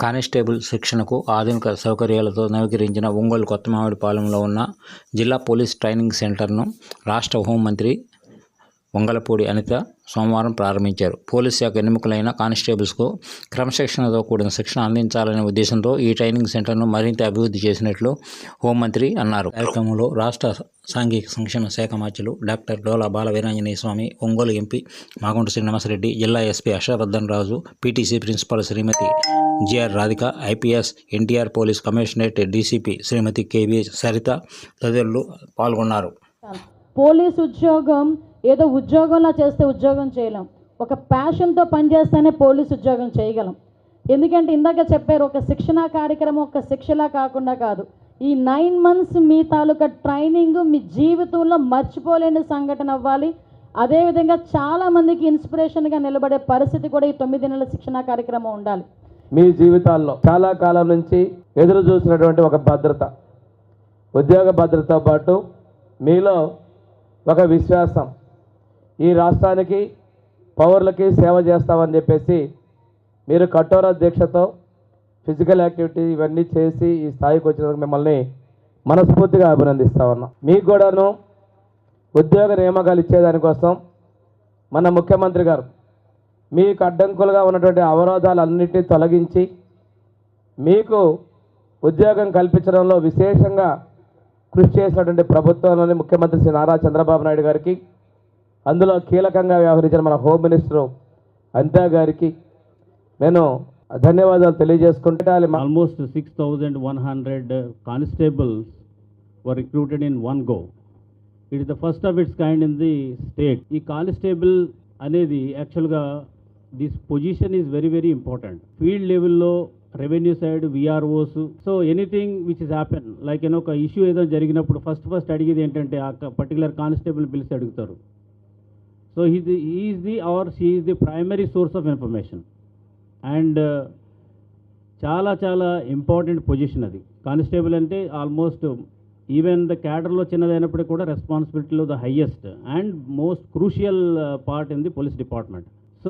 Constable శిక్షణకు ఆధునిక సౌకర్యాలతో నవీకరించిన ఒంగోలు కొత్తమామిడిపాలెంలో ఉన్న జిల్లా పోలీస్ ట్రైనింగ్ సెంటర్ను రాష్ట్ర హోంమంత్రి వంగలపూడి అనిత సోమవారం ప్రారంభించారు. పోలీస్ శాఖ ఎన్నికలైన కానిస్టేబుల్స్కు క్రమశిక్షణతో కూడిన శిక్షణ అందించాలనే ఉద్దేశంతో ఈ ట్రైనింగ్ సెంటర్ను మరింత అభివృద్ధి చేసినట్లు హోంమంత్రి అన్నారు. కార్యక్రమంలో రాష్ట్ర సాంఘిక సంక్షేమ శాఖ మంత్రులు డాక్టర్ డోలా బాల వీరాంజనేయ స్వామి, ఒంగోలు ఎంపీ మాగుంట శ్రీనివాసరెడ్డి, జిల్లా SP Harshavardhan Raju, PTC principal Srimati GR Radhika, IPS, NTR police commissionerate DCP Srimati KV Saritha తదితరులు పాల్గొన్నారు. పోలీస్ ఉద్యోగం ఏదో ఉద్యోగంలా చేస్తే ఉద్యోగం చేయలేం. ఒక ప్యాషన్తో పనిచేస్తేనే పోలీస్ ఉద్యోగం చేయగలం. ఎందుకంటే ఇందాక చెప్పారు, ఒక శిక్షణా కార్యక్రమం ఒక శిక్షలా కాకుండా కాదు, ఈ 9 months మీ తాలూకా ట్రైనింగ్ మీ జీవితంలో మర్చిపోలేని సంఘటన అవ్వాలి. అదేవిధంగా చాలామందికి ఇన్స్పిరేషన్గా నిలబడే పరిస్థితి కూడా ఈ 9 నెలల శిక్షణా కార్యక్రమం ఉండాలి. మీ జీవితాల్లో చాలా కాలం నుంచి ఎదురు చూసినటువంటి ఒక భద్రత, ఉద్యోగ భద్రతతో పాటు మీలో ఒక విశ్వాసం, ఈ రాష్ట్రానికి పౌరులకి సేవ చేస్తామని చెప్పేసి మీరు కఠోర దీక్షతో ఫిజికల్ యాక్టివిటీ ఇవన్నీ చేసి ఈ స్థాయికి వచ్చినందుకు మిమ్మల్ని మనస్ఫూర్తిగా అభినందిస్తా ఉన్నాం. మీకు కూడాను ఉద్యోగ నియామకాలు ఇచ్చేదానికోసం మన ముఖ్యమంత్రి గారు మీకు అడ్డంకులుగా ఉన్నటువంటి అవరోధాలన్నింటినీ తొలగించి మీకు ఉద్యోగం కల్పించడంలో విశేషంగా కృషి చేసినటువంటి ప్రభుత్వంలోని ముఖ్యమంత్రి శ్రీ నారా చంద్రబాబు నాయుడు గారికి, అందులో కీలకంగా వ్యవహరించిన మన హోమ్ మినిస్టర్ అనితా గారికి నేను ధన్యవాదాలు తెలియజేసుకుంటే, almost 6,100 constables were recruited in one go. It is the first of its kind in the state. ఈ కానిస్టేబుల్ అనేది యాక్చువల్గా this position is very very important. Field లెవెల్లో revenue side VROs, so anything which is happen like ఒక issue ఏదో జరిగినప్పుడు first అడిగేది ఏంటంటే ఆ పర్టికులర్ కానిస్టేబుల్ పిలిచి అడుగుతారు. So is the or she is the primary source of information and చాలా చాలా ఇంపార్టెంట్ పొజిషన్ అది. కానిస్టేబుల్ అంటే ఆల్మోస్ట్ ఈవెన్ ద క్యాడర్లో చిన్నదైనప్పటికీ కూడా రెస్పాన్సిబిలిటీలో the highest and most crucial part in the police department.